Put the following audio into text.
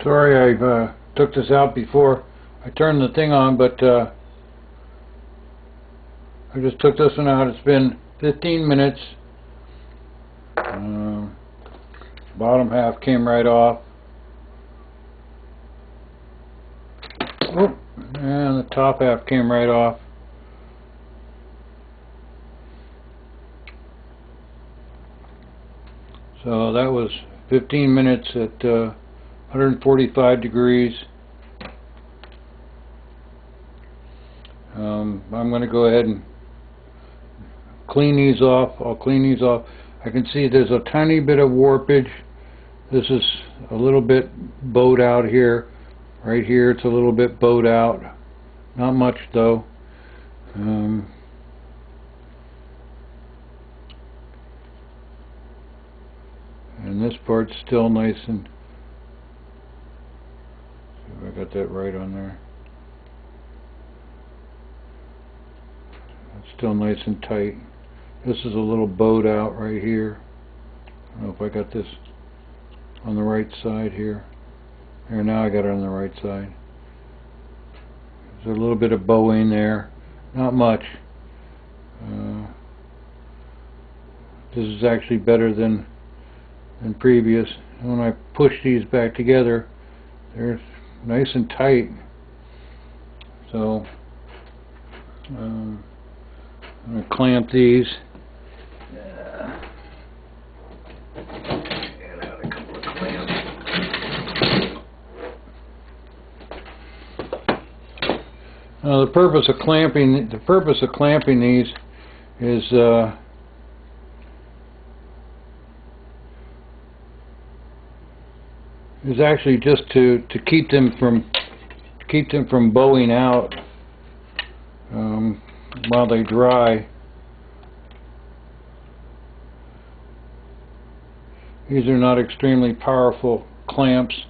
Sorry I took this out before I turned the thing on, but I just took this one out. It's been 15 minutes. Bottom half came right off. Oh, and the top half came right off. So that was 15 minutes at 145 degrees. I'm going to go ahead and clean these off. I'll clean these off. I can see there's a tiny bit of warpage. This is a little bit bowed out here. Right here it's a little bit bowed out. Not much though. And this part's still nice and... see if I got that right on there. It's still nice and tight. This is a little bowed out right here. I don't know if I got this on the right side here. Here, now I got it on the right side. There's a little bit of bowing there. Not much. This is actually better than previous. And when I push these back together, they're nice and tight. So I'm going to clamp these. Now the purpose of clamping these is actually just to keep them from bowing out while they dry. These are not extremely powerful clamps.